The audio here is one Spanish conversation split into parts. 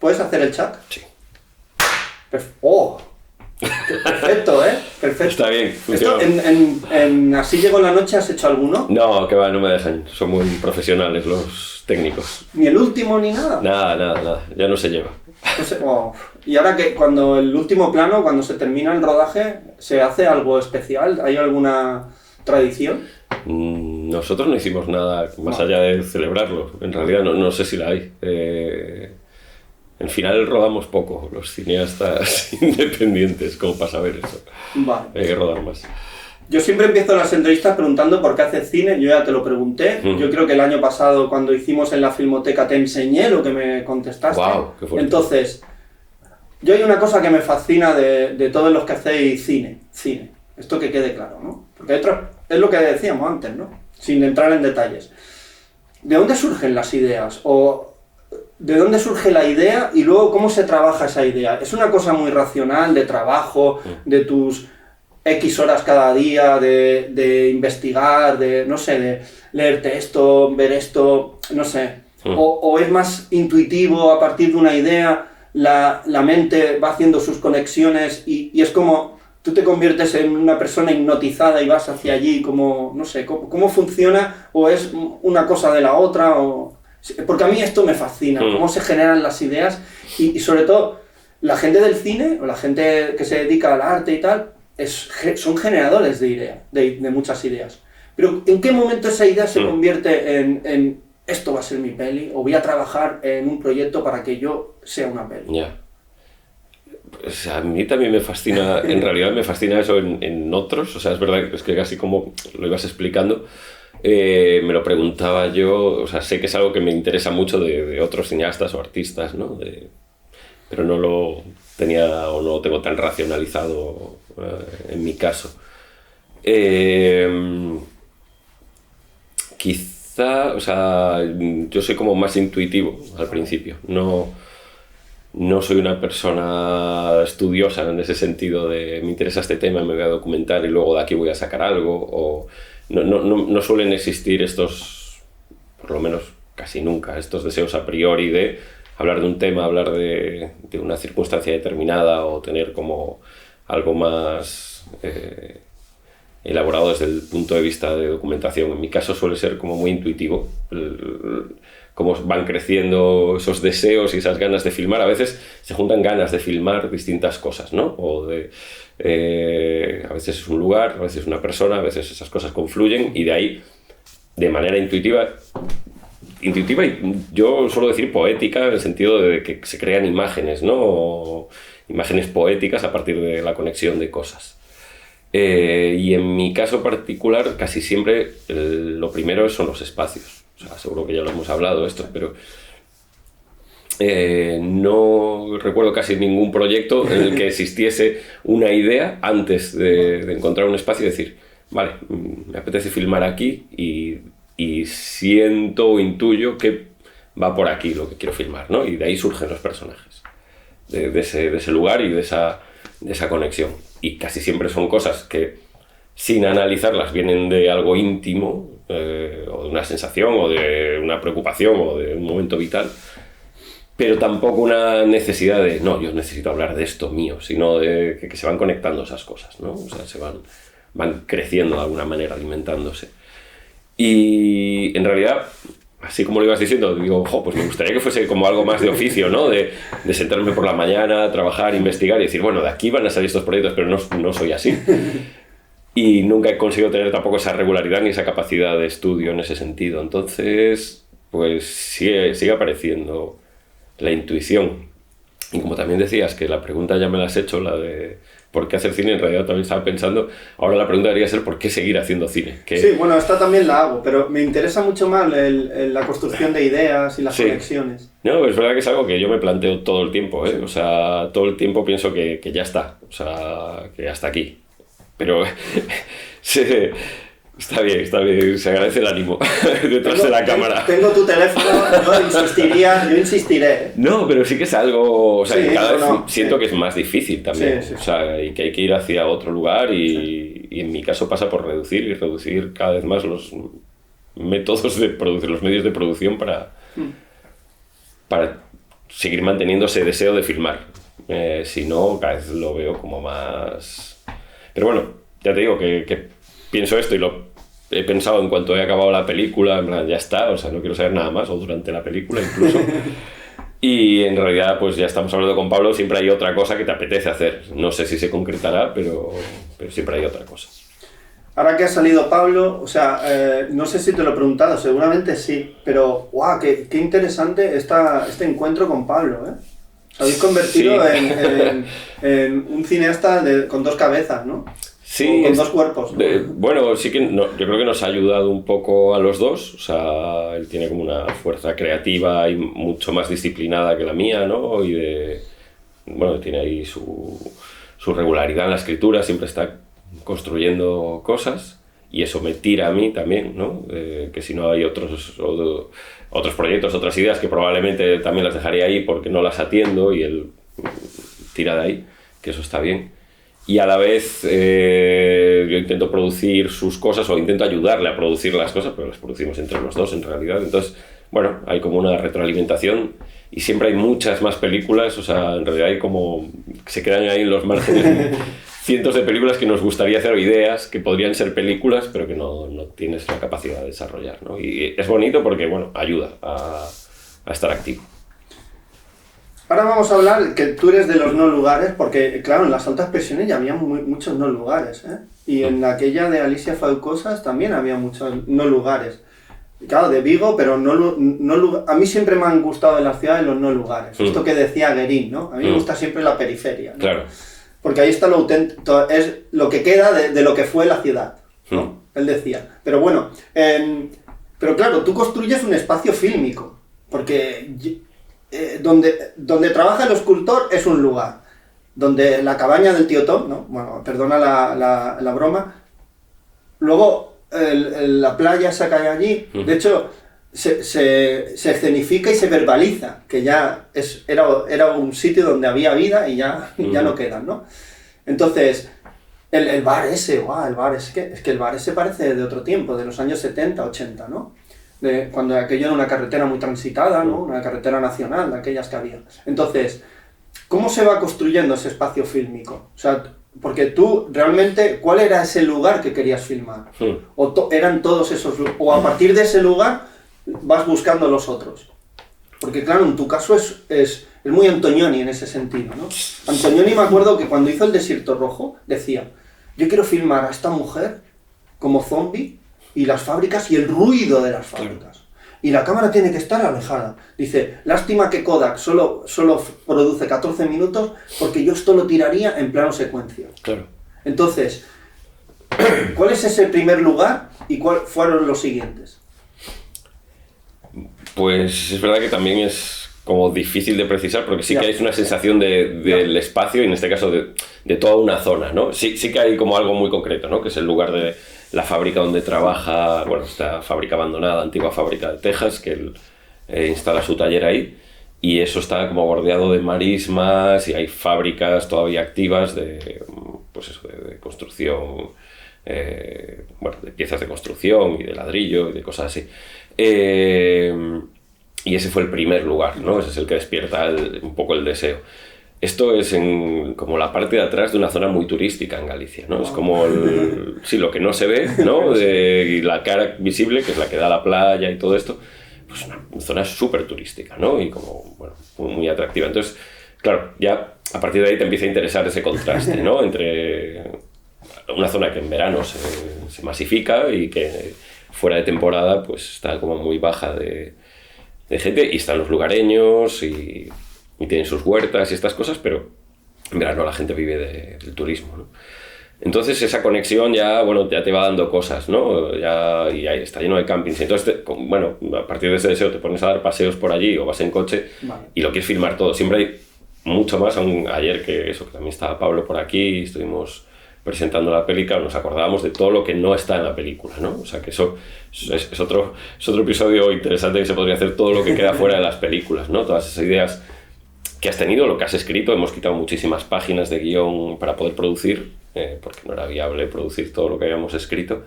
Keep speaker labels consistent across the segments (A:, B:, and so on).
A: ¿Puedes hacer el chat?
B: Sí.
A: ¡Oh! Perfecto, ¿eh? Perfecto.
B: Está bien, funciona.
A: Esto, en Así Llegó la Noche, ¿has hecho alguno?
B: No, que va, no me dejan. Son muy profesionales los técnicos.
A: ¿Ni el último ni nada?
B: Nada. Ya no se lleva.
A: No sé, oh. Y ahora que cuando el último plano, cuando se termina el rodaje, ¿se hace algo especial? ¿Hay alguna tradición?
B: Nosotros no hicimos nada más allá de celebrarlo. En realidad no sé si la hay. Al final rodamos poco, los cineastas independientes, como para saber eso.
A: Vale.
B: Hay que rodar más.
A: Yo siempre empiezo las entrevistas preguntando por qué haces cine, yo ya te lo pregunté. Yo creo que el año pasado, cuando hicimos en la Filmoteca, te enseñé lo que me contestaste.
B: Wow, qué fuerte.
A: Entonces, yo hay una cosa que me fascina de todos los que hacéis cine. Esto que quede claro, ¿no? Porque es lo que decíamos antes, ¿no? Sin entrar en detalles. ¿De dónde surgen las ideas? O ¿de dónde surge la idea y luego cómo se trabaja esa idea? ¿Es una cosa muy racional, de trabajo, de tus X horas cada día, de investigar, de, no sé, de leerte esto, ver esto, no sé? ¿O es más intuitivo, a partir de una idea, la mente va haciendo sus conexiones y es como tú te conviertes en una persona hipnotizada y vas hacia allí, como, no sé, ¿cómo funciona? ¿O es una cosa de la otra? Porque a mí esto me fascina, cómo se generan las ideas y sobre todo la gente del cine o la gente que se dedica al arte y tal son generadores de muchas ideas. Pero ¿en qué momento esa idea se convierte en esto va a ser mi peli o voy a trabajar en un proyecto para que yo sea una peli?
B: Ya. Pues a mí también me fascina, en realidad me fascina eso en otros, o sea, es verdad que es que casi como lo ibas explicando, me lo preguntaba yo, o sea, sé que es algo que me interesa mucho de otros cineastas o artistas, ¿no? Pero no lo tenía o no lo tengo tan racionalizado en mi caso. Quizá, o sea, yo soy como más intuitivo al principio, no soy una persona estudiosa en ese sentido de me interesa este tema, me voy a documentar y luego de aquí voy a sacar algo, o no suelen existir estos, por lo menos casi nunca, estos deseos a priori de hablar de un tema, hablar de una circunstancia determinada o tener como algo más elaborado desde el punto de vista de documentación. En mi caso suele ser como muy intuitivo, cómo van creciendo esos deseos y esas ganas de filmar. A veces se juntan ganas de filmar distintas cosas, ¿no? O a veces es un lugar, a veces es una persona, a veces esas cosas confluyen y de ahí, de manera intuitiva y yo suelo decir poética en el sentido de que se crean imágenes, ¿no? O imágenes poéticas a partir de la conexión de cosas. Y en mi caso particular casi siempre lo primero son los espacios. O sea, seguro que ya lo hemos hablado esto, pero no recuerdo casi ningún proyecto en el que existiese una idea antes de encontrar un espacio y decir, vale, me apetece filmar aquí y siento o intuyo que va por aquí lo que quiero filmar, ¿no? Y de ahí surgen los personajes, de ese lugar y de esa conexión. Y casi siempre son cosas que, sin analizarlas, vienen de algo íntimo, o de una sensación, o de una preocupación, o de un momento vital, pero tampoco una necesidad de, no, yo necesito hablar de esto mío, sino de que se van conectando esas cosas, ¿no? O sea, se van creciendo de alguna manera, alimentándose. Y en realidad, así como lo ibas diciendo, digo, pues me gustaría que fuese como algo más de oficio, ¿no? De sentarme por la mañana, trabajar, investigar y decir, bueno, de aquí van a salir estos proyectos, pero no soy así. Y nunca he conseguido tener tampoco esa regularidad ni esa capacidad de estudio en ese sentido. Entonces, pues sigue apareciendo la intuición. Y como también decías, que la pregunta ya me la has hecho, la de ¿por qué hacer cine? En realidad también estaba pensando, ahora la pregunta debería ser ¿por qué seguir haciendo cine?
A: Sí, bueno, esta también la hago, pero me interesa mucho más la construcción de ideas y las conexiones.
B: No, es verdad que es algo que yo me planteo todo el tiempo, ¿eh? O sea, todo el tiempo pienso que ya está, o sea, que hasta aquí. Pero está bien, se agradece el ánimo detrás de la cámara.
A: Tengo tu teléfono, yo insistiré.
B: No, pero sí que es algo, o sea, que cada vez siento que es más difícil también, o sea, y que hay que ir hacia otro lugar y en mi caso pasa por reducir cada vez más los métodos de producir, los medios de producción para seguir manteniendo ese deseo de filmar. Si no, cada vez lo veo como más... Pero bueno, ya te digo que pienso esto y lo he pensado en cuanto he acabado la película, en plan, ya está, o sea, no quiero saber nada más, o durante la película incluso. Y en realidad, pues ya estamos hablando con Pablo, siempre hay otra cosa que te apetece hacer. No sé si se concretará, pero siempre hay otra cosa.
A: Ahora que ha salido Pablo, o sea, no sé si te lo he preguntado, seguramente sí, pero ¡guau! Qué interesante este encuentro con Pablo, ¿eh? Os habéis convertido en un cineasta con dos cabezas, ¿no?
B: Sí,
A: con dos cuerpos, ¿no?
B: Bueno, sí que yo creo que nos ha ayudado un poco a los dos. O sea, él tiene como una fuerza creativa y mucho más disciplinada que la mía, ¿no? Bueno, tiene ahí su regularidad en la escritura, siempre está construyendo cosas y eso me tira a mí también, ¿no? Que si no hay otros proyectos, otras ideas que probablemente también las dejaría ahí porque no las atiendo y él tira de ahí, que eso está bien. Y a la vez yo intento producir sus cosas o intento ayudarle a producir las cosas, pero las producimos entre los dos en realidad. Entonces, bueno, hay como una retroalimentación y siempre hay muchas más películas, o sea, en realidad hay como... se quedan ahí en los márgenes cientos de películas que nos gustaría hacer, o ideas que podrían ser películas, pero que no tienes la capacidad de desarrollar, ¿no? Y es bonito porque, bueno, ayuda a estar activo.
A: Ahora vamos a hablar que tú eres de los no lugares, porque claro, en las altas pensiones ya había muchos no lugares, ¿eh? Y en aquella de Alicia Falcosas también había muchos no lugares. Claro, de Vigo, pero a mí siempre me han gustado en las ciudades los no lugares. Esto que decía Guérin, ¿no? A mí me gusta siempre la periferia, ¿no?
B: Claro.
A: Porque ahí está lo auténtico, es lo que queda de lo que fue la ciudad, ¿no? Él decía. Pero bueno, pero claro, tú construyes un espacio fílmico, porque... donde trabaja el escultor es un lugar, donde la cabaña del tío Tom, ¿no? Bueno, perdona la broma, luego la playa se cae allí, de hecho se escenifica y se verbaliza, que ya era un sitio donde había vida y ya no quedan, ¿no? Entonces, el bar ese, es que el bar ese parece de otro tiempo, de los años 70, 80, ¿no? Cuando aquello era una carretera muy transitada, ¿no? Una carretera nacional, de aquellas que había. Entonces, ¿cómo se va construyendo ese espacio fílmico? O sea, porque tú realmente, ¿cuál era ese lugar que querías filmar? ¿O eran todos esos lugares? ¿O a partir de ese lugar vas buscando los otros? Porque claro, en tu caso es muy Antonioni en ese sentido, ¿no? Antonioni, me acuerdo que cuando hizo El Desierto Rojo, decía, yo quiero filmar a esta mujer como zombie y las fábricas y el ruido de las fábricas. Y la cámara tiene que estar alejada. Dice, lástima que Kodak solo produce 14 minutos porque yo esto lo tiraría en plano secuencia.
B: Claro.
A: Entonces, ¿cuál es ese primer lugar y cuáles fueron los siguientes?
B: Pues es verdad que también es como difícil de precisar porque sí que hay una sensación del espacio y en este caso de toda una zona, ¿no? Sí que hay como algo muy concreto, ¿no? Que es el lugar de la fábrica donde trabaja, bueno, esta fábrica abandonada, antigua fábrica de Texas, que él instala su taller ahí, y eso está como bordeado de marismas y hay fábricas todavía activas de construcción, bueno, de piezas de construcción y de ladrillo y de cosas así. Y ese fue el primer lugar, ¿no? Ese es el que despierta un poco el deseo. Esto es como la parte de atrás de una zona muy turística en Galicia, ¿no? Es como lo que no se ve, ¿no? Y la cara visible, que es la que da la playa y todo esto, pues una zona súper turística, ¿no? Y como, bueno, muy atractiva. Entonces, claro, ya a partir de ahí te empieza a interesar ese contraste, ¿no? Entre una zona que en verano se masifica y que fuera de temporada pues está como muy baja de gente, y están los lugareños y tienen sus huertas y estas cosas, pero en verano la gente vive del turismo, ¿no? Entonces esa conexión ya te va dando cosas, ¿no? Y ahí está lleno de campings. Entonces, bueno, a partir de ese deseo te pones a dar paseos por allí o vas en coche, vale, y lo quieres filmar todo. Siempre hay mucho más, aún ayer que también estaba Pablo por aquí y estuvimos presentando la película, nos acordábamos de todo lo que no está en la película, ¿no? O sea que eso es otro episodio interesante, que se podría hacer todo lo que queda fuera de las películas, ¿no? Todas esas ideas que has tenido, lo que has escrito. Hemos quitado muchísimas páginas de guión para poder producir, porque no era viable producir todo lo que habíamos escrito.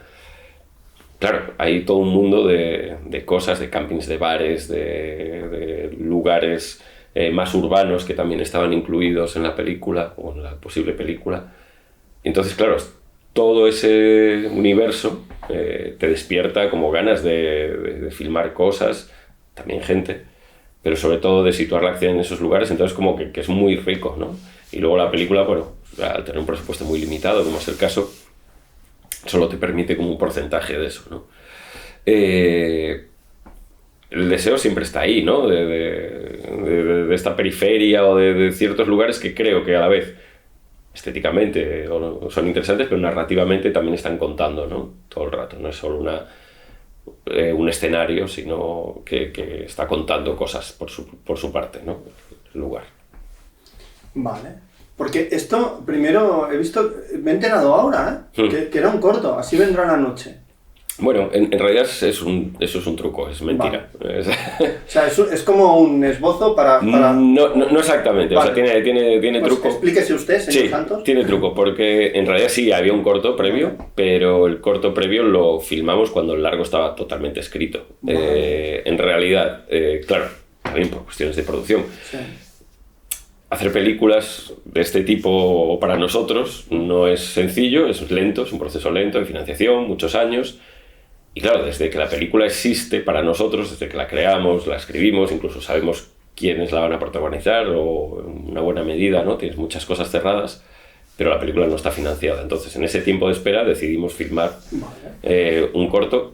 B: Claro, hay todo un mundo de cosas, de campings, de bares, de lugares más urbanos que también estaban incluidos en la película o en la posible película. Entonces, claro, todo ese universo te despierta como ganas de filmar cosas, también gente, pero sobre todo de situar la acción en esos lugares, entonces como que es muy rico, ¿no? Y luego la película, bueno, al tener un presupuesto muy limitado, como es el caso, solo te permite como un porcentaje de eso, ¿no? El deseo siempre está ahí, ¿no? De esta periferia o de ciertos lugares que creo que a la vez estéticamente son interesantes, pero narrativamente también están contando, ¿no? Todo el rato, no es solo un escenario, sino que está contando cosas por su parte, ¿no? El lugar.
A: Vale. Porque esto, primero, me he enterado ahora, que era un corto, así vendrá la noche.
B: Bueno, en realidad eso es un truco, es mentira.
A: Vale. O sea, es como un esbozo para...
B: No exactamente, vale. O sea, tiene pues truco.
A: Explíquese usted, señor
B: sí,
A: Santos.
B: Tiene truco, porque en realidad sí, había un corto previo, vale. Pero el corto previo lo filmamos cuando el largo estaba totalmente escrito. Vale. En realidad, claro, también por cuestiones de producción. Sí. Hacer películas de este tipo para nosotros no es sencillo, es lento, es un proceso lento de financiación, muchos años. Y claro, desde que la película existe para nosotros, desde que la creamos, la escribimos, incluso sabemos quiénes la van a protagonizar o en una buena medida, ¿no? Tienes muchas cosas cerradas, pero la película no está financiada. Entonces, en ese tiempo de espera decidimos filmar un corto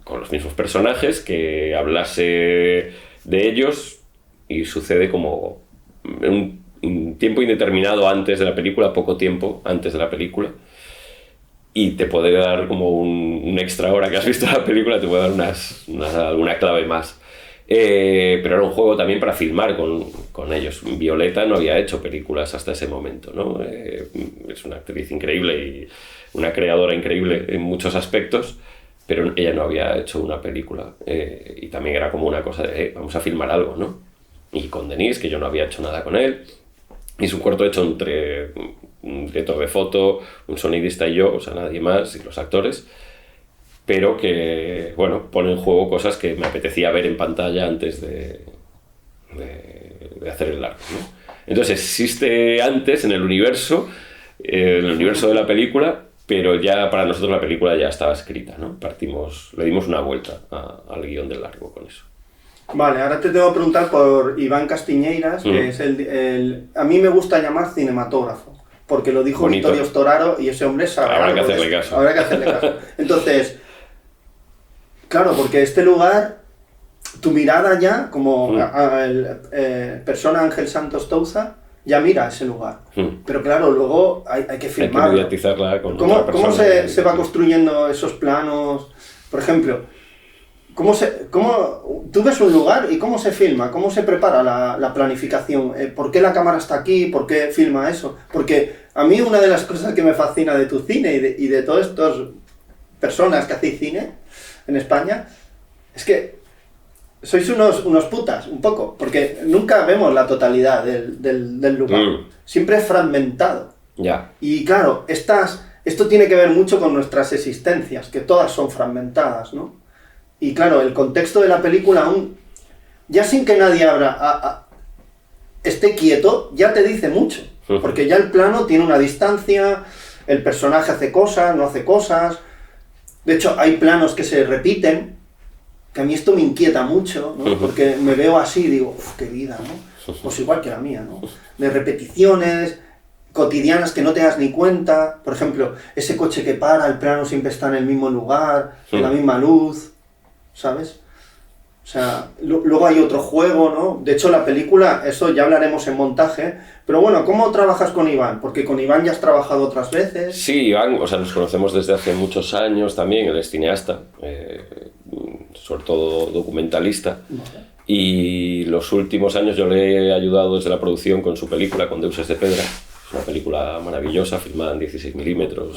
B: con los mismos personajes que hablase de ellos y sucede como un tiempo indeterminado antes de la película, poco tiempo antes de la película. Y te puede dar como un extra hora que has visto la película, te puede dar alguna clave más. Pero era un juego también para filmar con ellos. Violeta no había hecho películas hasta ese momento, ¿no? Es una actriz increíble y una creadora increíble en muchos aspectos, pero ella no había hecho una película. Y también era como una cosa de, vamos a filmar algo, ¿no? Y con Denis, que yo no había hecho nada con él. Y es un corto hecho entre un director de foto, un sonidista y yo, o sea, nadie más, y los actores, pero que, bueno, pone en juego cosas que me apetecía ver en pantalla antes de hacer el largo, ¿no? Entonces existe antes en el universo de la película, pero ya para nosotros la película ya estaba escrita, ¿no? Le dimos una vuelta al guión del largo con eso.
A: Vale, ahora te tengo que preguntar por Iván Castiñeiras, que es a mí me gusta llamar cinematógrafo, porque lo dijo
B: Bonito.
A: Vittorio Storaro y ese hombre sabe.
B: Habrá que hacerle caso.
A: Habrá que hacerle caso. Entonces, claro, porque este lugar, tu mirada ya, como persona Ángel Santos Touza, ya mira ese lugar. Pero claro, luego hay que filmarlo.
B: Hay que mediatizarla con otra persona.
A: ¿Cómo se va construyendo esos planos? Por ejemplo, tú ves un lugar y cómo se filma, cómo se prepara la planificación, por qué la cámara está aquí, por qué filma eso, porque a mí una de las cosas que me fascina de tu cine y de todas estas personas que hacéis cine en España es que sois unos putas, un poco, porque nunca vemos la totalidad del lugar, siempre es fragmentado.
B: Ya.
A: Y claro, esto tiene que ver mucho con nuestras existencias, que todas son fragmentadas, ¿no? Y claro, el contexto de la película, aún ya sin que nadie esté quieto, ya te dice mucho. Porque ya el plano tiene una distancia, el personaje hace cosas, no hace cosas. De hecho, hay planos que se repiten, que a mí esto me inquieta mucho, ¿no? Porque me veo así y digo, uff, qué vida, ¿no? Pues igual que la mía, ¿no? De repeticiones cotidianas que no te das ni cuenta. Por ejemplo, ese coche que para, el plano siempre está en el mismo lugar, en la misma luz, ¿sabes? O sea, luego hay otro juego, ¿no? De hecho, la película, eso ya hablaremos en montaje, pero bueno, ¿cómo trabajas con Iván? Porque con Iván ya has trabajado otras veces.
B: Sí, Iván, o sea, nos conocemos desde hace muchos años también, él es cineasta, sobre todo documentalista, y los últimos años yo le he ayudado desde la producción con su película, con Deuses de Pedra. Es una película maravillosa, filmada en 16 milímetros,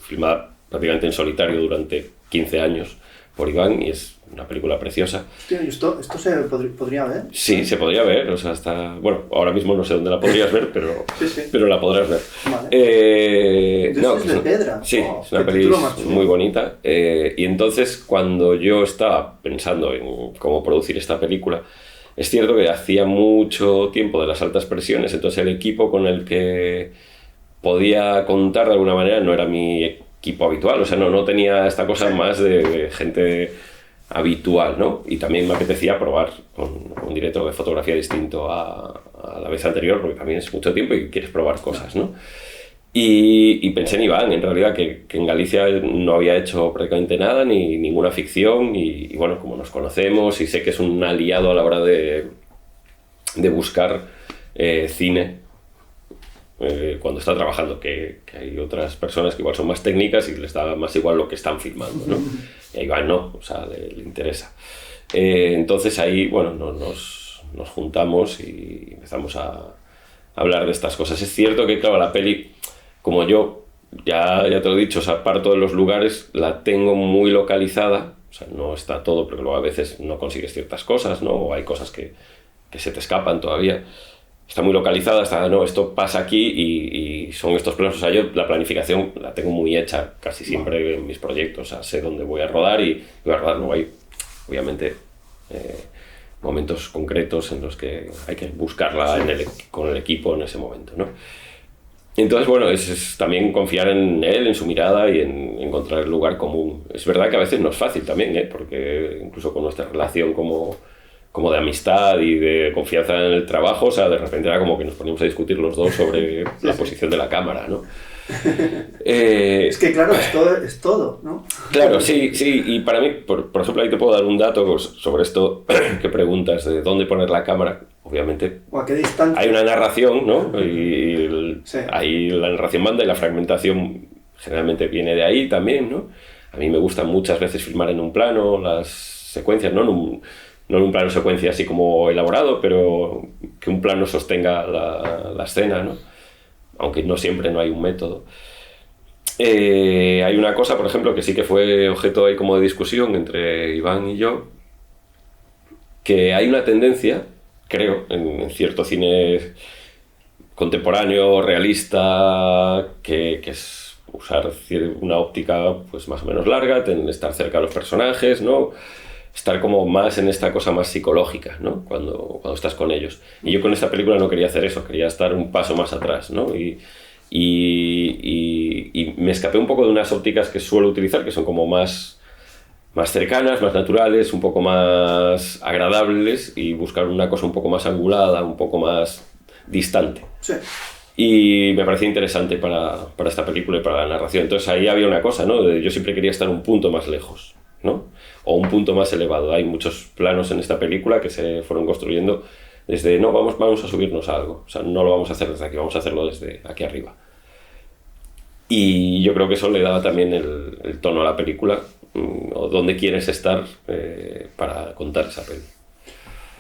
B: filmada prácticamente en solitario durante 15 años por Iván, y es una película preciosa.
A: Tío, ¿y esto se podría ver?
B: Sí, se podría ver, o sea, bueno, ahora mismo no sé dónde la podrías ver, pero, pero la podrás ver.
A: Vale. Deuses de Pedra.
B: Sí, es una película muy bonita, y entonces cuando yo estaba pensando en cómo producir esta película, es cierto que hacía mucho tiempo de las altas presiones, entonces el equipo con el que podía contar de alguna manera no era mi equipo habitual, o sea, no tenía esta cosa más de gente habitual, ¿no? Y también me apetecía probar con un director de fotografía distinto a la vez anterior, porque también es mucho tiempo y quieres probar cosas, ¿no? Y pensé en Iván, en realidad, que en Galicia no había hecho prácticamente nada, ni ninguna ficción, y bueno, como nos conocemos y sé que es un aliado a la hora de buscar cine cuando está trabajando, que hay otras personas que igual son más técnicas y les da más igual lo que están filmando, ¿no? Y a Iván no, o sea, le interesa. Entonces ahí, bueno, nos juntamos y empezamos a hablar de estas cosas. Es cierto que, claro, la peli, como yo, ya te lo he dicho, o sea, parto de los lugares, la tengo muy localizada, o sea, no está todo, porque luego a veces no consigues ciertas cosas, ¿no? O hay cosas que se te escapan todavía. Está muy localizada, no, esto pasa aquí y son estos planos. O sea, yo la planificación la tengo muy hecha casi siempre en mis proyectos. O sea, sé dónde voy a rodar y voy a rodar. Luego hay, obviamente, momentos concretos en los que hay que buscarla con el equipo en ese momento, ¿no? Entonces, bueno, es también confiar en él, en su mirada y en encontrar el lugar común. Es verdad que a veces no es fácil también, porque incluso con nuestra relación como de amistad y de confianza en el trabajo, o sea, de repente era como que nos poníamos a discutir los dos sobre la posición de la cámara, ¿no?
A: Es que claro, es todo, ¿no?
B: Claro, sí, y para mí, por ejemplo, ahí te puedo dar un dato sobre esto que preguntas, de dónde poner la cámara. Obviamente,
A: ¿o a qué distancia?
B: Hay una narración, ¿no? Y
A: sí.
B: Ahí la narración manda y la fragmentación generalmente viene de ahí también, ¿no? A mí me gusta muchas veces filmar en un plano las secuencias, no en un plano secuencia así como elaborado, pero que un plano sostenga la escena, ¿no? Aunque no siempre no hay un método. Hay una cosa, por ejemplo, que sí que fue objeto ahí como de discusión entre Iván y yo, que hay una tendencia, creo, en cierto cine contemporáneo, realista, que es usar una óptica pues más o menos larga, estar cerca de los personajes, ¿no? Estar como más en esta cosa más psicológica, ¿no? Cuando estás con ellos. Y yo con esta película no quería hacer eso, quería estar un paso más atrás, ¿no? Y me escapé un poco de unas ópticas que suelo utilizar, que son como más cercanas, más naturales, un poco más agradables, y buscar una cosa un poco más angulada, un poco más distante.
A: Sí.
B: Y me parecía interesante para esta película y para la narración. Entonces ahí había una cosa, ¿no? Yo siempre quería estar un punto más lejos, ¿no? O un punto más elevado. Hay muchos planos en esta película que se fueron construyendo desde, no, vamos a subirnos a algo. O sea, no lo vamos a hacer desde aquí, vamos a hacerlo desde aquí arriba. Y yo creo que eso le daba también el tono a la película, o dónde quieres estar para contar esa peli.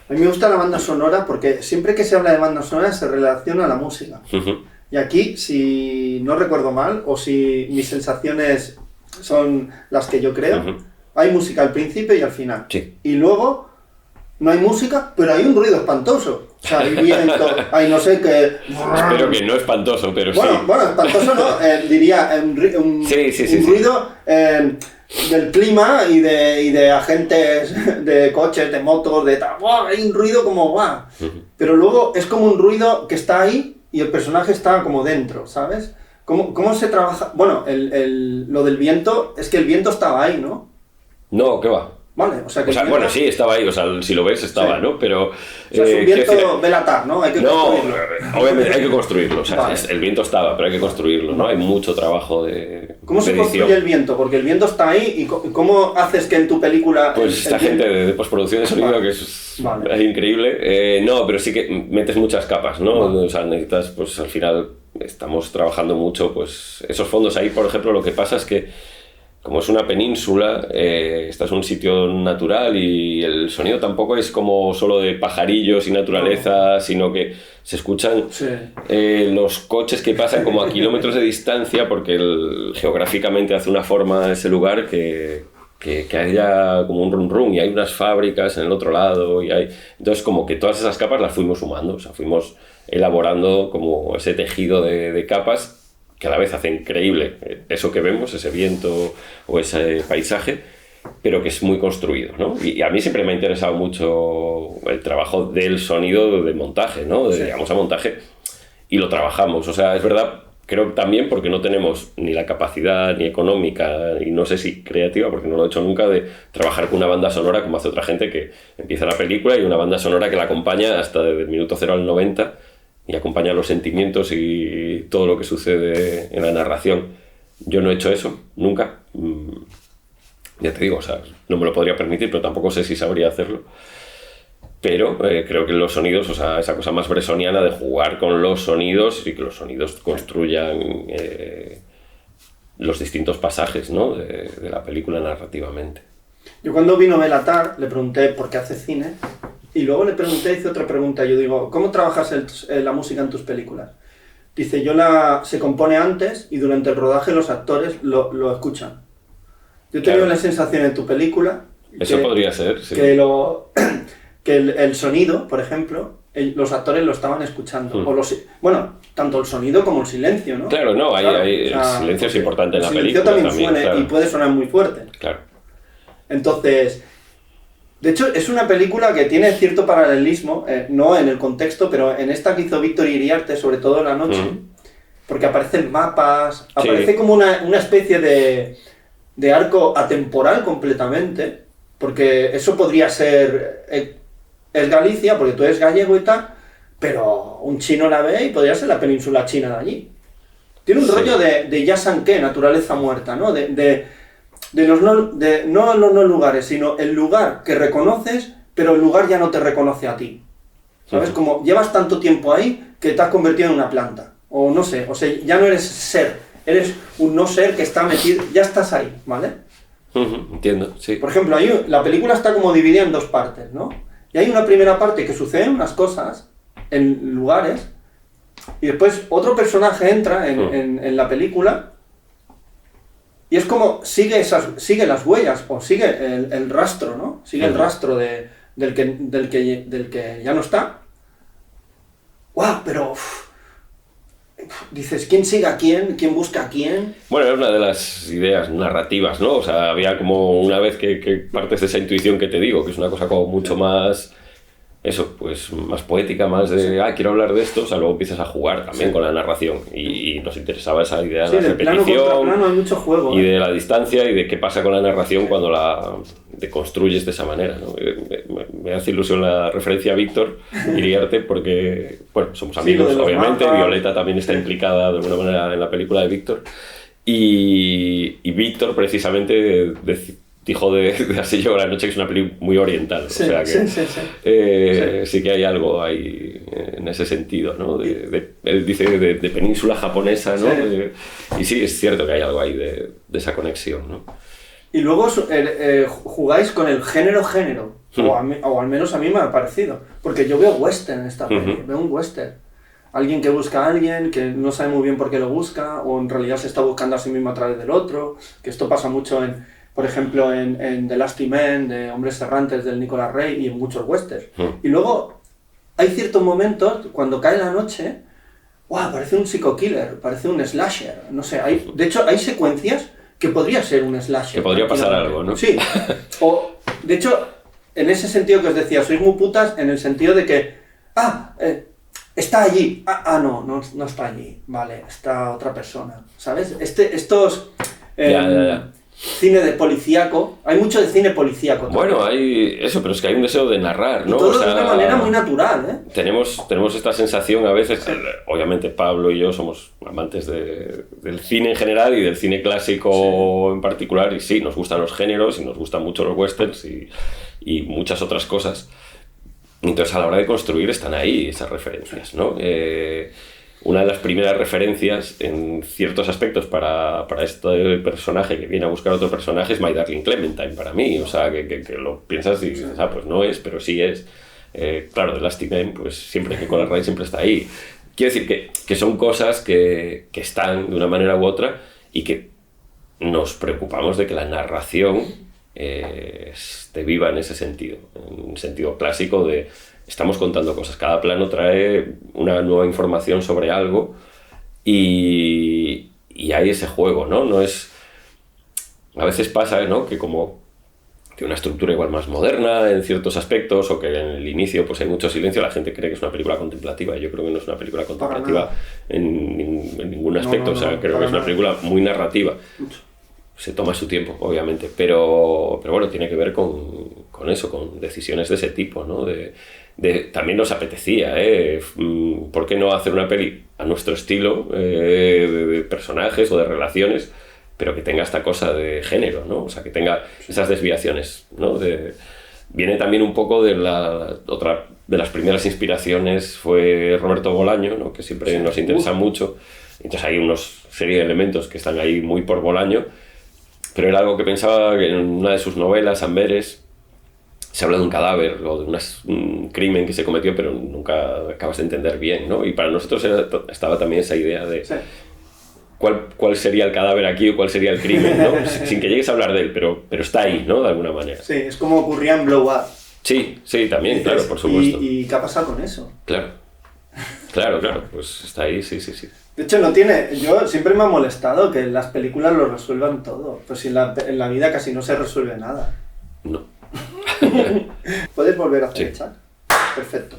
A: A mí me gusta la banda sonora porque siempre que se habla de banda sonora se relaciona a la música.
B: Uh-huh.
A: Y aquí, si no recuerdo mal, o si mis sensaciones son las que yo creo,
B: uh-huh,
A: hay música al principio y al final.
B: Sí.
A: Y luego no hay música, pero hay un ruido espantoso. O sea, hay viento, hay no sé qué...
B: Espero que no espantoso, pero
A: bueno,
B: sí.
A: Bueno, espantoso no, diría un ruido del clima y de agentes de coches, de motos, de tal. ¡Wow! Hay un ruido como ¡wow!
B: Uh-huh.
A: Pero luego es como un ruido que está ahí y el personaje está como dentro, ¿sabes? ¿Cómo se trabaja? Bueno, lo del viento, es que el viento estaba ahí, ¿no?
B: No, ¿qué va?
A: Vale, o sea, que
B: bueno, sí, estaba ahí, o sea, si lo ves estaba,
A: sí,
B: ¿no? Pero...
A: O sea, es un viento velatar, ¿no? Hay que construirlo.
B: Obviamente hay que construirlo, o sea,
A: vale.
B: El viento estaba, pero hay que construirlo, ¿no? Hay mucho trabajo de
A: ¿Cómo se
B: edición.
A: construye el viento? Porque el viento está ahí y ¿cómo haces que en tu película...
B: Pues esta gente de postproducción de sonido, vale, que es increíble. No, pero sí que metes muchas capas, ¿no? Vale. O sea, necesitas, pues al final estamos trabajando mucho, pues esos fondos ahí, por ejemplo, lo que pasa es que como es una península, estás en un sitio natural y el sonido tampoco es como solo de pajarillos y naturaleza, no, sino que se escuchan los coches que pasan como a kilómetros de distancia, porque geográficamente hace una forma ese lugar que haya como un rum rum, y hay unas fábricas en el otro lado, entonces como que todas esas capas las fuimos sumando, o sea, fuimos elaborando como ese tejido de capas que a la vez hace increíble eso que vemos, ese viento o ese paisaje, pero que es muy construido, ¿no? Y a mí siempre me ha interesado mucho el trabajo del sonido de montaje, ¿no? Llegamos a montaje y lo trabajamos. O sea, es verdad, creo también porque no tenemos ni la capacidad ni económica y no sé si creativa, porque no lo he hecho nunca, de trabajar con una banda sonora como hace otra gente que empieza la película y una banda sonora que la acompaña hasta desde el minuto 0 al 90 y acompaña los sentimientos y todo lo que sucede en la narración. Yo no he hecho eso, nunca. Ya te digo, o sea, no me lo podría permitir, pero tampoco sé si sabría hacerlo. Pero creo que los sonidos, o sea, esa cosa más bresoniana de jugar con los sonidos y que los sonidos construyan los distintos pasajes, ¿no? de la película narrativamente.
A: Yo cuando vino Belatar le pregunté por qué hace cine y luego le pregunté, hice otra pregunta. Yo digo, ¿cómo trabajas la música en tus películas? Dice, se compone antes y durante el rodaje los actores lo escuchan. Yo he tenido la sensación en tu película...
B: Eso podría ser, sí.
A: Que el sonido, por ejemplo, los actores lo estaban escuchando. Bueno, tanto el sonido como el silencio, ¿no?
B: Claro, no, el silencio es importante en la película.
A: El silencio también suena, claro. Y puede sonar muy fuerte.
B: Claro.
A: Entonces, de hecho, es una película que tiene cierto paralelismo, no en el contexto, pero en esta que hizo Víctor Iriarte, sobre todo en la noche, porque aparecen mapas, aparece como una especie de arco atemporal completamente, porque eso podría ser... Es Galicia, porque tú eres gallego y tal, pero un chino la ve y podría ser la península china de allí. Tiene un rollo de ya sanqué, naturaleza muerta, ¿no? No los no lugares, sino el lugar que reconoces, pero el lugar ya no te reconoce a ti. ¿Sabes? Como llevas tanto tiempo ahí que te has convertido en una planta. O no sé, o sea, ya no eres ser, eres un no ser que está metido, ya estás ahí, ¿vale?
B: Entiendo, sí.
A: Por ejemplo, la película está como dividida en dos partes, ¿no? Y hay una primera parte que suceden unas cosas en lugares y después otro personaje entra en la película y es como sigue las huellas o sigue el rastro, ¿no? Sigue el rastro del que ya no está. ¡Guau! Pero... dices, ¿quién sigue a quién? ¿Quién busca a quién?
B: Bueno, era una de las ideas narrativas, ¿no? O sea, había como una vez que partes de esa intuición que te digo, que es una cosa como mucho más... Eso, pues más poética, más de, quiero hablar de esto, o sea, luego empiezas a jugar también con la narración y nos interesaba esa idea de la repetición
A: plano hay mucho juego,
B: y de la distancia y de qué pasa con la narración cuando la deconstruyes de esa manera, ¿no? Me hace ilusión la referencia a Víctor Iriarte porque, bueno, somos amigos, obviamente, mapas. Violeta también está implicada de alguna manera en la película de Víctor y Víctor precisamente dijo de Así llegó la noche, que es una peli muy oriental, o sea que sí que hay algo ahí en ese sentido, ¿no? Él dice de península japonesa, ¿no? Y sí, es cierto que hay algo ahí de esa conexión, ¿no?
A: Y luego jugáis con el género, o al menos a mí me ha parecido, porque yo veo western en esta peli, veo un western. Alguien que busca a alguien, que no sabe muy bien por qué lo busca, o en realidad se está buscando a sí mismo a través del otro, que esto pasa mucho por ejemplo, en The Last Man, de Hombres Errantes del Nicolas Ray y en muchos westerns. Y luego hay ciertos momentos, cuando cae la noche, parece un psycho-killer, parece un slasher, no sé, de hecho hay secuencias que podría ser un slasher.
B: Que podría pasar algo, ¿no?
A: Sí, de hecho, en ese sentido que os decía, sois muy putas en el sentido de que, está allí, no está allí, vale, está otra persona, ¿sabes? Estos...
B: Ya.
A: Cine de policíaco, hay mucho de cine policíaco también.
B: Bueno, hay eso, pero es que hay un deseo de narrar, ¿no?
A: Y todo de una manera muy natural, ¿eh?
B: Tenemos esta sensación a veces, obviamente Pablo y yo somos amantes del cine en general y del cine clásico en particular, y sí, nos gustan los géneros y nos gustan mucho los westerns y muchas otras cosas. Entonces a la hora de construir están ahí esas referencias, ¿no? Una de las primeras referencias en ciertos aspectos para este personaje que viene a buscar otro personaje es My Darling Clementine para mí, o sea, que lo piensas y dices, pues no es, pero sí es. Claro, The Last Man, pues siempre que Nicolas Ray siempre está ahí. Quiero decir que son cosas que están de una manera u otra y que nos preocupamos de que la narración esté viva en ese sentido, en un sentido clásico de... Estamos contando cosas, cada plano trae una nueva información sobre algo y hay ese juego, ¿no? No es... A veces pasa, ¿no? Que como una estructura igual más moderna en ciertos aspectos, o que en el inicio pues hay mucho silencio, la gente cree que es una película contemplativa, y yo creo que no es una película contemplativa en ningún aspecto, o sea, creo que es una película muy narrativa. Se toma su tiempo, obviamente, pero bueno, tiene que ver con eso, con decisiones de ese tipo, ¿no? También nos apetecía, ¿por qué no hacer una peli a nuestro estilo, de personajes o de relaciones, pero que tenga esta cosa de género, ¿no? O sea, que tenga esas desviaciones, ¿no? Viene también un poco de otra de las primeras inspiraciones fue Roberto Bolaño, ¿no? Que siempre nos interesa mucho. Entonces hay una serie de elementos que están ahí muy por Bolaño, pero era algo que pensaba que en una de sus novelas, Amberes, se habla de un cadáver o de un crimen que se cometió, pero nunca acabas de entender bien, ¿no? Y para nosotros estaba también esa idea de cuál sería el cadáver aquí o cuál sería el crimen, ¿no? Sin que llegues a hablar de él, pero está ahí, ¿no? De alguna manera.
A: Sí, es como ocurría en Blow Up.
B: Sí, también, claro, por supuesto.
A: ¿Y qué ha pasado con eso?
B: Claro, pues está ahí, sí.
A: De hecho, yo siempre me ha molestado que las películas lo resuelvan todo. Pues en la vida casi no se resuelve nada.
B: No.
A: ¿Puedes volver a hacer el chat? Perfecto.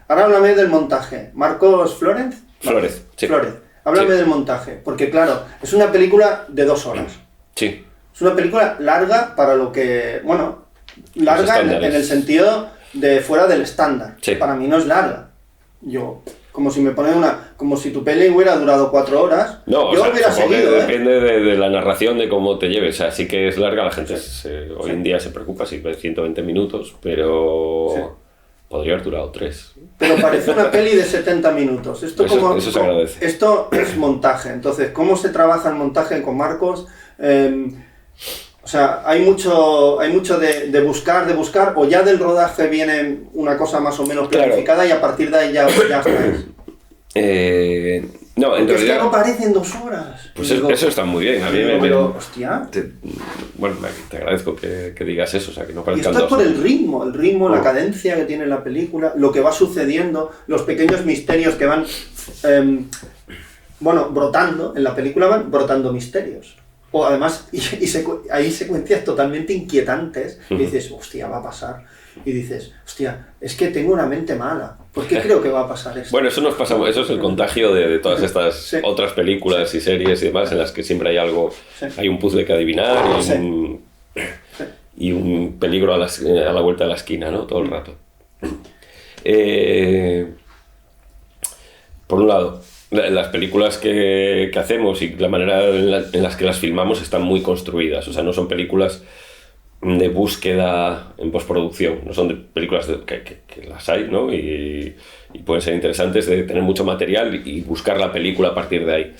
A: Ahora háblame del montaje. ¿Marcos Flórez?
B: Flórez, sí.
A: Flórez. Háblame del montaje, porque claro, es una película de 2 horas.
B: Sí.
A: Es una película larga para lo que... Bueno, larga en el sentido de fuera del estándar.
B: Sí.
A: Para mí no es larga. Como si tu peli hubiera durado 4 horas,
B: no,
A: yo hubiera seguido.
B: Depende de la narración, de cómo te lleves. O sea, sí que es larga, la gente hoy en día se preocupa si ves 120 minutos, pero podría haber durado 3.
A: Pero parece una peli de 70 minutos.
B: Eso se agradece.
A: Esto es montaje. Entonces, ¿cómo se trabaja el montaje con Marcos? O sea, hay mucho de buscar, o ya del rodaje viene una cosa más o menos planificada, y a partir de ahí ya estáis.
B: No, en realidad...
A: Es que no parecen 2 horas.
B: Pues eso está muy bien. A mí
A: hostia.
B: Te agradezco que digas eso, o sea, que no
A: Y
B: parezcan
A: esto es
B: 2
A: por
B: horas.
A: el ritmo, la cadencia que tiene la película, lo que va sucediendo, los pequeños misterios que van, brotando, en la película van brotando misterios. O además, hay secuencias totalmente inquietantes, y dices, hostia, va a pasar. Y dices, hostia, es que tengo una mente mala. ¿Por qué creo que va a pasar esto?
B: Bueno, eso es el contagio de todas estas otras películas y series y demás, en las que siempre hay algo, hay un puzzle que adivinar y un peligro a la vuelta de la esquina, ¿no? Todo el rato. Por un lado, las películas que hacemos y la manera en las que las filmamos están muy construidas, o sea, no son películas de búsqueda en postproducción, no son de películas que las hay, ¿no? Y pueden ser interesantes, de tener mucho material y buscar la película a partir de ahí.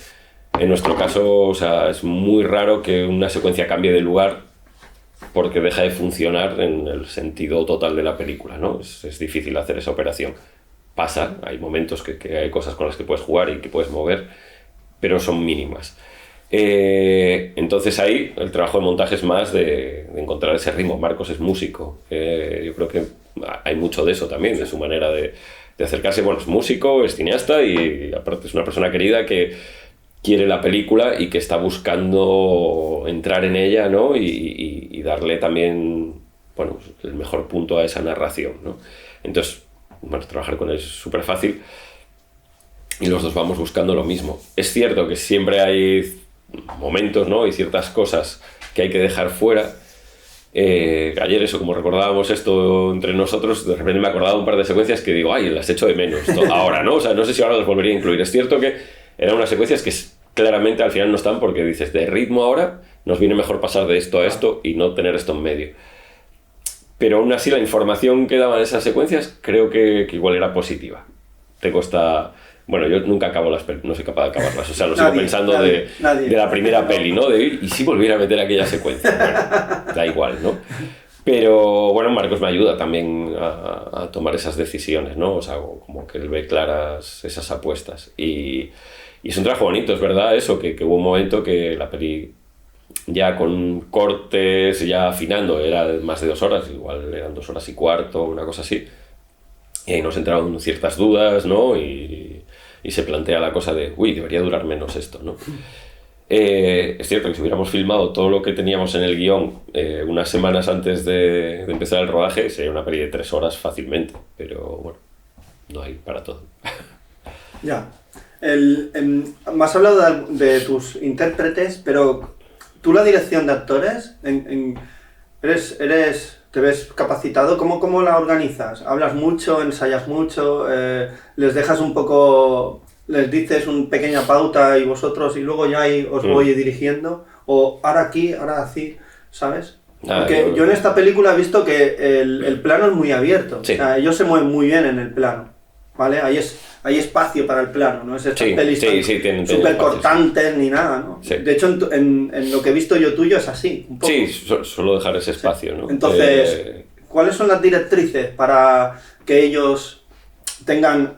B: En nuestro caso, o sea, es muy raro que una secuencia cambie de lugar porque deja de funcionar en el sentido total de la película, ¿no? Es difícil hacer esa operación. Pasa, hay momentos que hay cosas con las que puedes jugar y que puedes mover, pero son mínimas. Entonces ahí el trabajo de montaje es más de encontrar ese ritmo. Marcos es músico, yo creo que hay mucho de eso también, de su manera de acercarse. Bueno, es músico, es cineasta y aparte es una persona querida que quiere la película y que está buscando entrar en ella, ¿no? Y darle también, bueno, el mejor punto a esa narración, ¿no? Entonces, bueno, trabajar con él es súper fácil y los dos vamos buscando lo mismo. Es cierto que siempre hay momentos, ¿no? Y ciertas cosas que hay que dejar fuera. Ayer eso, como recordábamos esto entre nosotros, de repente me acordaba un par de secuencias que digo, ay, las echo de menos ahora, ¿no? O sea, no sé si ahora las volvería a incluir. Es cierto que eran unas secuencias que claramente al final no están porque dices, de ritmo ahora nos viene mejor pasar de esto a esto y no tener esto en medio. Pero aún así la información que daban esas secuencias creo que igual era positiva. Te cuesta... Bueno, yo nunca acabo no soy capaz de acabarlas, o sea, lo sigo pensando de la primera peli, ¿no? ¿Y si volviera a meter aquella secuencia? Bueno, da igual, ¿no? Pero, bueno, Marcos me ayuda también a tomar esas decisiones, ¿no? O sea, como que él ve claras esas apuestas. Y es un trabajo bonito, es verdad eso, que hubo un momento que la peli ya con cortes, ya afinando, era más de 2 horas, igual eran 2 horas y cuarto, una cosa así. Y ahí nos entraron ciertas dudas, ¿no? Y se plantea la cosa de, uy, debería durar menos esto, ¿no? Es cierto que si hubiéramos filmado todo lo que teníamos en el guión unas semanas antes de empezar el rodaje, sería una peli de 3 horas fácilmente, pero bueno, no hay para todo.
A: Ya. Me has hablado de tus intérpretes, pero tú la dirección de actores, ¿te ves capacitado? ¿Cómo la organizas? ¿Hablas mucho, ensayas mucho, les dejas un poco, les dices una pequeña pauta y vosotros y luego ya ahí os voy dirigiendo? ¿O ahora aquí, ahora así, ¿sabes? Porque yo en esta película he visto que el plano es muy abierto,
B: sí.
A: O sea, ellos se mueven muy bien en el plano, ¿vale? Hay espacio para el plano, no es estas pelis súper cortantes ni nada, ¿no?
B: Sí.
A: De hecho, en lo que he visto yo tuyo es así, un poco.
B: Sí, suelo dejar ese espacio, ¿no?
A: Entonces, ¿cuáles son las directrices para que ellos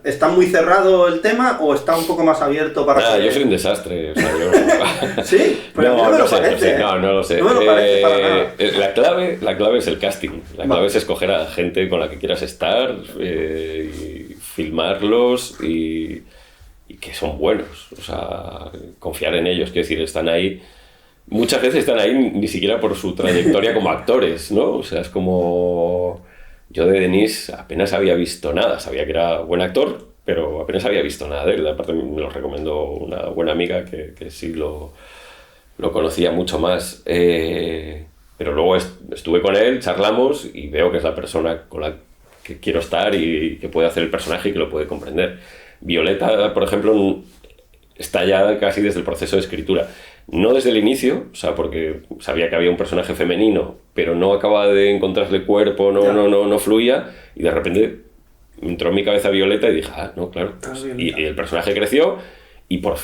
A: están muy cerrado el tema o está un poco más abierto para
B: yo soy un desastre, o sea, yo...
A: ¿Sí? Pero
B: no,
A: a mí
B: no
A: lo
B: sé,
A: parece,
B: no lo sé.
A: No me lo parece para nada.
B: La clave es el casting. La clave es escoger a gente con la que quieras estar, y filmarlos y que son buenos. O sea, confiar en ellos, quiero decir, están ahí. Muchas veces están ahí ni siquiera por su trayectoria como actores, ¿no? O sea, es como... Yo de Denis apenas había visto nada, sabía que era buen actor, pero apenas había visto nada de él. Aparte me lo recomendó una buena amiga que sí lo conocía mucho más. Pero luego estuve con él, charlamos y veo que es la persona con la que quiero estar y que puede hacer el personaje y que lo puede comprender. Violeta, por ejemplo, está ya casi desde el proceso de escritura. No desde el inicio, o sea, porque sabía que había un personaje femenino, pero no acababa de encontrarle cuerpo, no fluía, y de repente entró en mi cabeza Violeta y dije, no, claro. Pues, y el personaje creció, y por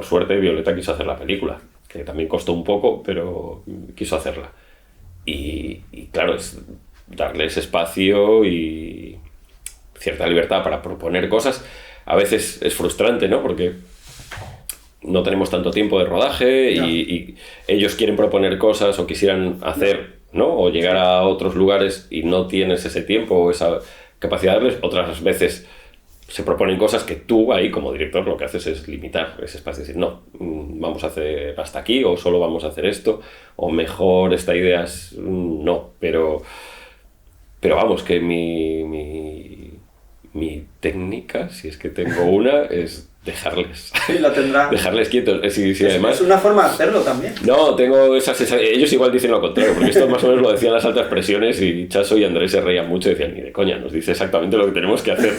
B: suerte Violeta quiso hacer la película, que también costó un poco, pero quiso hacerla. Y claro, es darle ese espacio y cierta libertad para proponer cosas. A veces es frustrante, ¿no? Porque no tenemos tanto tiempo de rodaje y ellos quieren proponer cosas o quisieran hacer, ¿no? O llegar a otros lugares y no tienes ese tiempo o esa capacidad de darles. Otras veces se proponen cosas que tú ahí como director lo que haces es limitar ese espacio, decir, no, vamos a hacer hasta aquí o solo vamos a hacer esto o mejor esta idea es no, pero vamos, que mi técnica, si es que tengo una, es dejarles.
A: Sí, la tendrá.
B: Dejarles quietos. Además,
A: es una forma de hacerlo también.
B: No, tengo esas... Ellos igual dicen lo contrario, porque esto más o menos lo decían las altas presiones y Chaso y Andrés se reían mucho y decían, ni de coña, nos dice exactamente lo que tenemos que hacer.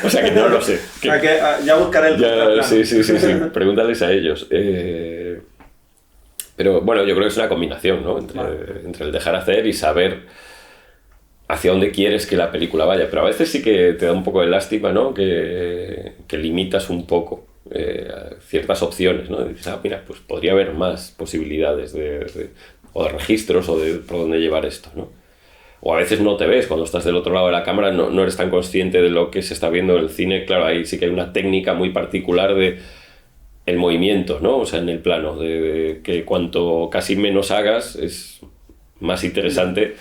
B: O sea que no lo sé.
A: Ya buscaré el contraplano.
B: Sí. Pregúntales a ellos. Pero bueno, yo creo que es una combinación, ¿no? Entre el dejar hacer y saber hacia dónde quieres que la película vaya, pero a veces sí que te da un poco de lástima, ¿no? Que limitas un poco ciertas opciones, ¿no? Dices, mira, pues podría haber más posibilidades o de registros o de por dónde llevar esto, ¿no? O a veces no te ves, cuando estás del otro lado de la cámara no eres tan consciente de lo que se está viendo en el cine. Claro, ahí sí que hay una técnica muy particular de el movimiento, ¿no? O sea, en el plano, de que cuanto casi menos hagas es más interesante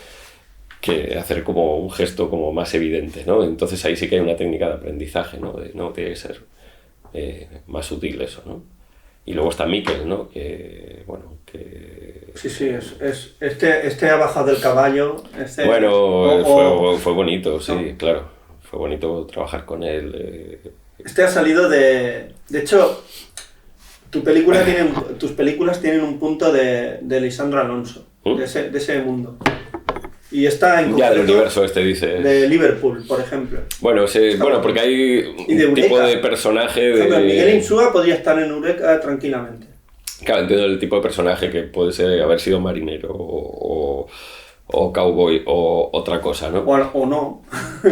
B: que hacer como un gesto como más evidente, ¿no? Entonces ahí sí que hay una técnica de aprendizaje, ¿no? Tiene que ser más sutil eso, ¿no? Y luego está Mikel, ¿no? Que...
A: Sí, este ha bajado del caballo.
B: Fue bonito, sí, ¿no? Claro. Fue bonito trabajar con él.
A: Este ha salido de... De hecho, tus películas tienen un punto de Lisandro Alonso, de ese mundo. Y está en
B: concreto, ya del universo dices.
A: De Liverpool, por ejemplo.
B: Bueno, porque hay un tipo de personaje de...
A: Miguel Insúa podría estar en Eureka tranquilamente.
B: Claro, entiendo el tipo de personaje que puede ser haber sido marinero o cowboy o otra cosa, ¿no?
A: O no.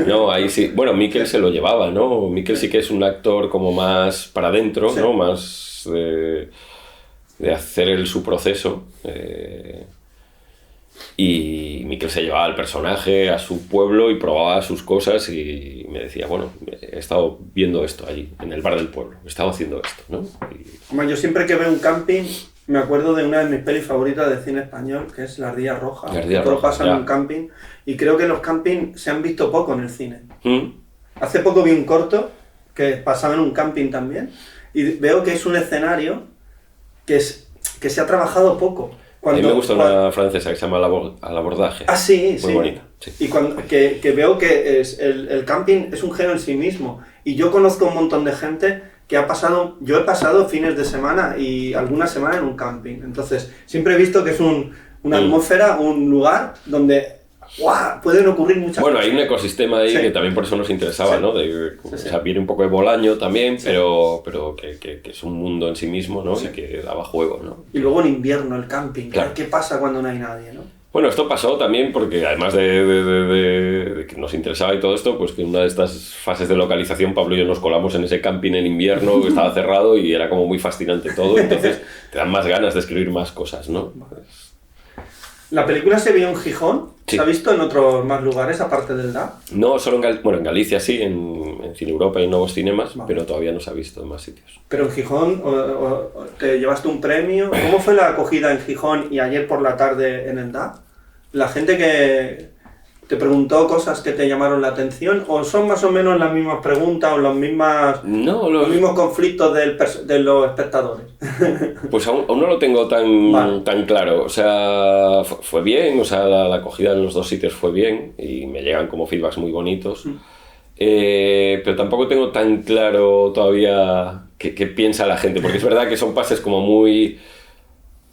B: No, ahí sí. Bueno, Mikel se lo llevaba, ¿no? Mikel sí que es un actor como más para adentro, sí, ¿no? Más de hacer su proceso. Y Mikel se llevaba al personaje a su pueblo y probaba sus cosas y me decía, bueno, he estado viendo esto allí, en el bar del pueblo, he estado haciendo esto, ¿no?
A: Yo siempre que veo un camping me acuerdo de una de mis pelis favoritas de cine español, que es La Ardilla Roja.
B: La Ardilla Roja,
A: pasa en un camping y creo que los campings se han visto poco en el cine. Hace poco vi un corto que pasaba en un camping también y veo que es un escenario que se ha trabajado poco.
B: A mí me gusta una francesa que se llama Al abordaje.
A: Ah, sí,
B: muy bonita. Sí.
A: Y que veo que el camping es un género en sí mismo. Y yo conozco un montón de gente que yo he pasado fines de semana y alguna semana en un camping. Entonces, siempre he visto que es una atmósfera, un lugar donde pueden ocurrir muchas cosas.
B: Bueno, hay un ecosistema ahí que también por eso nos interesaba, ¿no? O sea, viene un poco de Bolaño también, pero que es un mundo en sí mismo, ¿no? Y que daba juego, ¿no?
A: Y luego en invierno, el camping.
B: Claro.
A: ¿Qué pasa cuando no hay nadie, no?
B: Bueno, esto pasó también porque además de que nos interesaba y todo esto, pues que en una de estas fases de localización Pablo y yo nos colamos en ese camping en invierno que estaba cerrado y era como muy fascinante todo, entonces te dan más ganas de escribir más cosas, ¿no?
A: ¿La película se vio en Gijón?
B: Sí.
A: ¿Se ha visto en otros más lugares aparte del DA?
B: No, solo en Galicia sí, en Cine Europa y en Nuevos Cinemas, pero todavía no se ha visto en más sitios.
A: Pero en Gijón te llevaste un premio. ¿Cómo fue la acogida en Gijón y ayer por la tarde en el DA? ¿La gente que te preguntó cosas que te llamaron la atención? ¿O son más o menos las mismas preguntas o los mismos conflictos de los espectadores?
B: Pues aún no lo tengo tan claro. O sea, fue bien, o sea, la acogida en los dos sitios fue bien y me llegan como feedbacks muy bonitos. Pero tampoco tengo tan claro todavía qué piensa la gente, porque es verdad que son pases como muy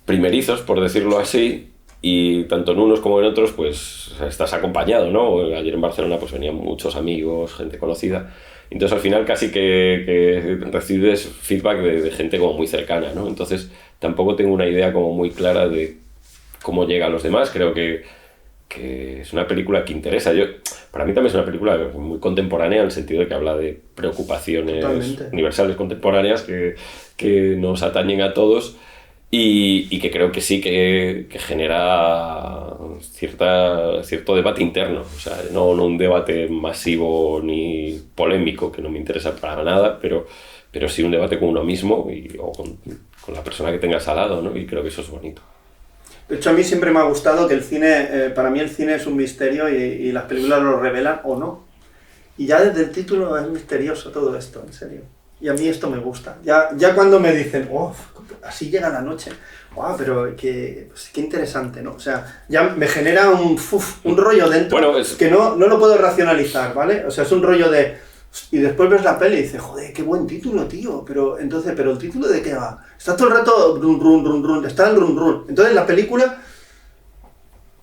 B: primerizos, por decirlo así. Y tanto en unos como en otros, pues estás acompañado, ¿no? Ayer en Barcelona pues venían muchos amigos, gente conocida. Entonces al final casi que recibes feedback de gente como muy cercana, ¿no? Entonces tampoco tengo una idea como muy clara de cómo llega a los demás. Creo que es una película que interesa. Para mí también es una película muy contemporánea en el sentido de que habla de preocupaciones universales contemporáneas que nos atañen a todos. Y que creo que sí que genera cierto debate interno, o sea, no un debate masivo ni polémico, que no me interesa para nada, pero sí un debate con uno mismo o con la persona que tengas al lado, ¿no? Y creo que eso es bonito.
A: De hecho, a mí siempre me ha gustado que el cine, para mí el cine es un misterio y las películas lo revelan o no. Y ya desde el título es misterioso todo esto, en serio. Y a mí esto me gusta. Ya cuando me dicen, así llega la noche, pero qué interesante, ¿no? O sea, ya me genera un rollo dentro que no lo puedo racionalizar, ¿vale? O sea, es un rollo de... Y después ves la peli y dices, joder, qué buen título, tío. ¿Pero el título de qué va? Está todo el rato run, está el run. Entonces la película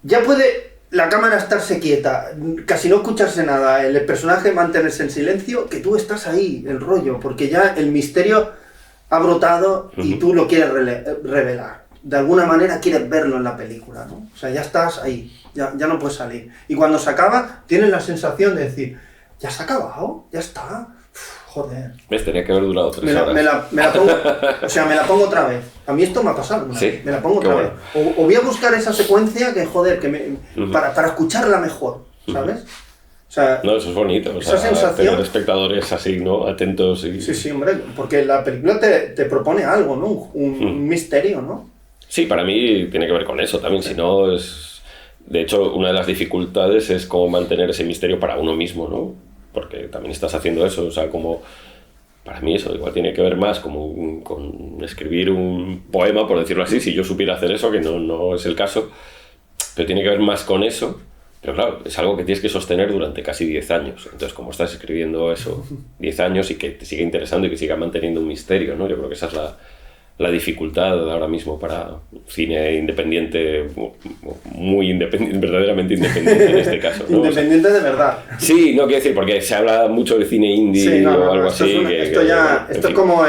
A: ya puede... La cámara estarse quieta, casi no escucharse nada, el personaje mantenerse en silencio, que tú estás ahí, el rollo, porque ya el misterio ha brotado y tú lo quieres revelar. De alguna manera quieres verlo en la película, ¿no? O sea, ya estás ahí, ya no puedes salir. Y cuando se acaba, tienes la sensación de decir, ¿ya se ha acabado? ¿Ya está? Joder.
B: ¿Ves? Tenía que haber durado 3 horas.
A: Me la pongo otra vez. A mí esto me ha pasado.
B: ¿Sí?
A: Me la pongo otra vez. O voy a buscar esa secuencia que, joder, para escucharla mejor, ¿sabes? O sea,
B: no, eso es bonito.
A: Esa sensación...
B: Tener espectadores así, ¿no? Atentos y...
A: Sí, hombre, porque la película te propone algo, ¿no? Un misterio, ¿no?
B: Sí, para mí tiene que ver con eso también, si no es... De hecho, una de las dificultades es cómo mantener ese misterio para uno mismo, ¿no? Porque también estás haciendo eso, o sea, como... Para mí eso igual tiene que ver más como con escribir un poema, por decirlo así, si yo supiera hacer eso, que no es el caso, pero tiene que ver más con eso, pero claro, es algo que tienes que sostener durante casi 10 años, entonces como estás escribiendo eso 10 años y que te siga interesando y que siga manteniendo un misterio, ¿no? Yo creo que esa es la dificultad ahora mismo para cine independiente, muy independiente, verdaderamente independiente en este caso, ¿no?
A: Independiente de verdad.
B: Sí, no quiero decir, porque se habla mucho de cine indie o algo así.
A: Esto es como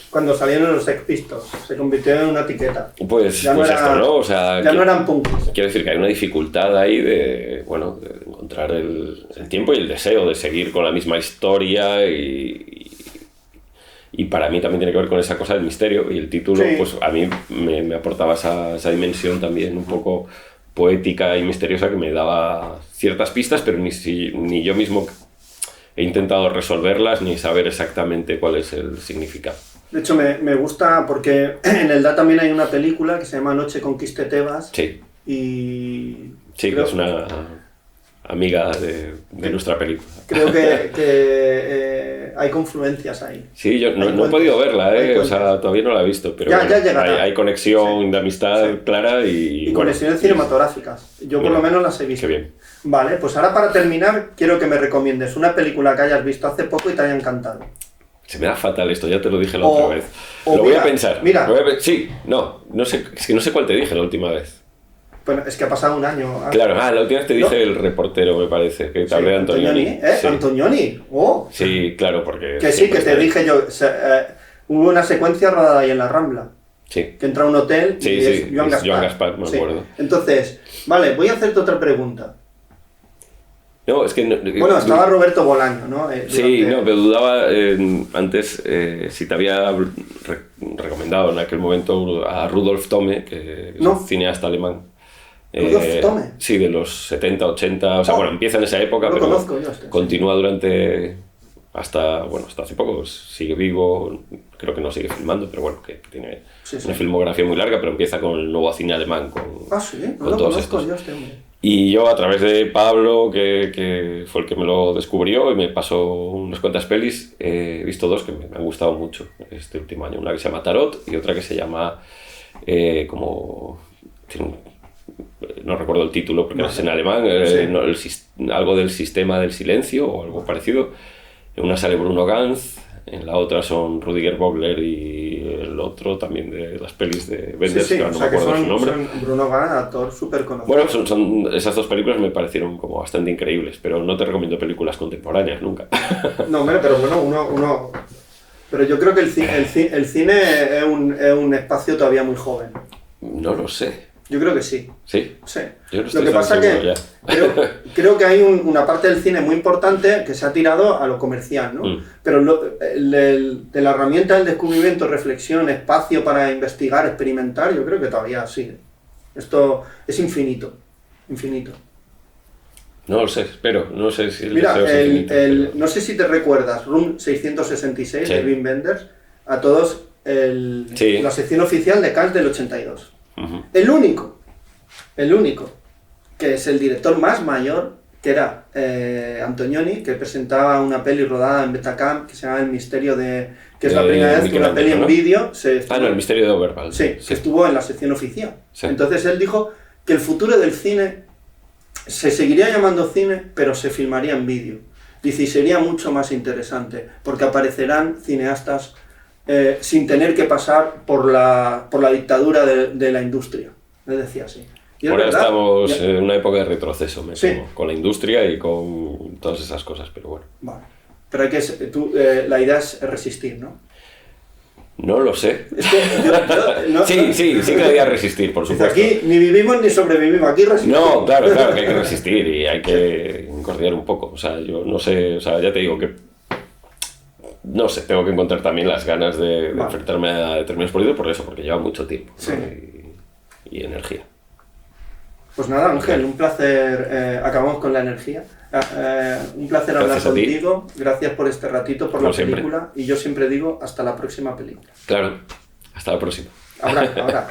A: cuando salieron los Sex Pistols, se convirtió en una etiqueta.
B: Pues esto, ¿no? O sea,
A: ya no eran punk.
B: Quiero decir que hay una dificultad ahí de encontrar el tiempo y el deseo de seguir con la misma historia y para mí también tiene que ver con esa cosa del misterio y el título, pues a mí me aportaba esa dimensión también un poco poética y misteriosa que me daba ciertas pistas, pero ni yo mismo he intentado resolverlas ni saber exactamente cuál es el significado.
A: De hecho, me gusta porque en el DA también hay una película que se llama Noche conquiste Tebas.
B: Sí.
A: Sí,
B: que es una amiga de nuestra película.
A: Creo que hay confluencias ahí.
B: Sí, yo no he
A: encuentros,
B: podido verla,
A: hay
B: o sea, todavía no la he visto, pero
A: Ya
B: bueno,
A: llegará.
B: hay conexión de amistad clara
A: Y
B: bueno,
A: conexiones cinematográficas. Yo por
B: Mira,
A: lo menos las he visto.
B: qué bien.
A: Vale, pues ahora para terminar, quiero que me recomiendes una película que hayas visto hace poco y te haya encantado.
B: Se me da fatal esto, ya te lo dije la
A: O-
B: otra vez.
A: o
B: Lo voy
A: mira,
B: a pensar.
A: mira.
B: Sí, no sé, es que no sé cuál te dije la última vez.
A: Bueno, es que ha pasado un año.
B: Claro, la última vez te dije
A: ¿No?
B: El reportero, me parece, que te
A: Sí,
B: hablé de Antonioni. Sí.
A: Antonioni. Oh.
B: Sí, claro, porque...
A: Que sí,
B: siempre
A: que te
B: está ahí.
A: dije yo. Hubo una secuencia rodada ahí en la Rambla.
B: Sí.
A: Que entra a un hotel
B: Sí,
A: y
B: sí,
A: es Joan
B: es
A: Gaspar.
B: Joan Gaspar, me
A: Sí.
B: acuerdo.
A: Entonces, vale, voy a hacerte otra pregunta.
B: No, es que...
A: Bueno, estaba Roberto Bolaño, ¿no?
B: Sí,
A: Durante-
B: no, pero dudaba antes si te había recomendado en aquel momento a Rudolf Thome, que es
A: No.
B: un cineasta alemán.
A: ¿Rudolf Thome?
B: Sí, de los 70, 80, o sea,
A: Oh,
B: bueno, empieza en esa época,
A: no lo
B: pero
A: conozco yo este,
B: continúa durante... hasta hace poco, pues, sigue vivo, creo que no sigue filmando, pero bueno, que tiene
A: Sí, sí.
B: una filmografía muy larga, pero empieza con el nuevo cine alemán, con
A: Sí, no
B: con
A: lo
B: todos
A: conozco
B: estos.
A: yo este hombre.
B: Y yo, a través de Pablo, que fue el que me lo descubrió y me pasó unas cuantas pelis, he visto dos que me han gustado mucho este último año. Una que se llama Tarot y otra que se llama no recuerdo el título porque es en alemán,
A: Sí.
B: algo del sistema del silencio o algo parecido. En una sale Bruno Ganz, en la otra son Rudiger Bogler y el otro también de las pelis de Wenders,
A: Sí,
B: que
A: o
B: ahora no
A: sea
B: me
A: que
B: acuerdo su nombre.
A: son Bruno Ganz, actor súper conocido.
B: Bueno, esas dos películas me parecieron como bastante increíbles, pero no te recomiendo películas contemporáneas nunca.
A: No, hombre, pero bueno, uno... Pero yo creo que el cine es un espacio todavía muy joven.
B: No lo sé.
A: Yo creo que sí.
B: ¿Sí?
A: Sí.
B: Yo no
A: Lo
B: estoy
A: que
B: tan
A: pasa
B: seguro
A: que
B: ya.
A: creo que hay una parte del cine muy importante que se ha tirado a lo comercial, ¿no? Pero de la herramienta del descubrimiento, reflexión, espacio para investigar, experimentar, yo creo que todavía sigue. Esto es infinito. Infinito.
B: No lo sé, espero. No sé si el
A: Mira,
B: deseo es infinito, pero-
A: no sé si te recuerdas, Room 666
B: Sí.
A: de Wim Wenders, a todos
B: Sí.
A: la sección oficial de Cannes del 82.
B: Ujú.
A: El único, que es el director más mayor, que era Antonioni, que presentaba una peli rodada en Betacam que se llama El Misterio de... que es la
B: De
A: primera vez que una peli en
B: Michelangelo, ¿no?
A: vídeo se
B: Ah, no, el misterio de Oberwald.
A: Sí, que estuvo en la sección oficial.
B: Sí.
A: Entonces él dijo que el futuro del cine se seguiría llamando cine, pero se filmaría en vídeo. Dice, y sería mucho más interesante, porque aparecerán cineastas sin tener que pasar por la dictadura de la industria. Le decía así. Y es
B: Ahora
A: verdad.
B: estamos
A: Ya-
B: en una época de retroceso, me
A: Sí.
B: temo, con la industria y con todas esas cosas, pero bueno.
A: Vale. Pero hay que, la idea es resistir, ¿no?
B: No lo sé.
A: Es que no-
B: Sí que debería resistir, por
A: Dice,
B: supuesto.
A: aquí ni vivimos ni sobrevivimos, aquí resistimos.
B: No, claro, que hay que resistir y hay que coordinar un poco. O sea, yo no sé, o sea, ya te digo que no sé, tengo que encontrar también las ganas de
A: Vale.
B: enfrentarme a determinados proyectos por eso, porque lleva mucho tiempo, ¿no?
A: Sí.
B: y energía.
A: Pues nada, Ángel, un placer. Acabamos con la energía. Un placer hablar
B: Gracias a ti.
A: contigo. Gracias por este ratito, por
B: Como
A: la
B: siempre.
A: película. Y yo siempre digo, hasta la próxima película.
B: Claro, hasta la próxima.
A: Ahora.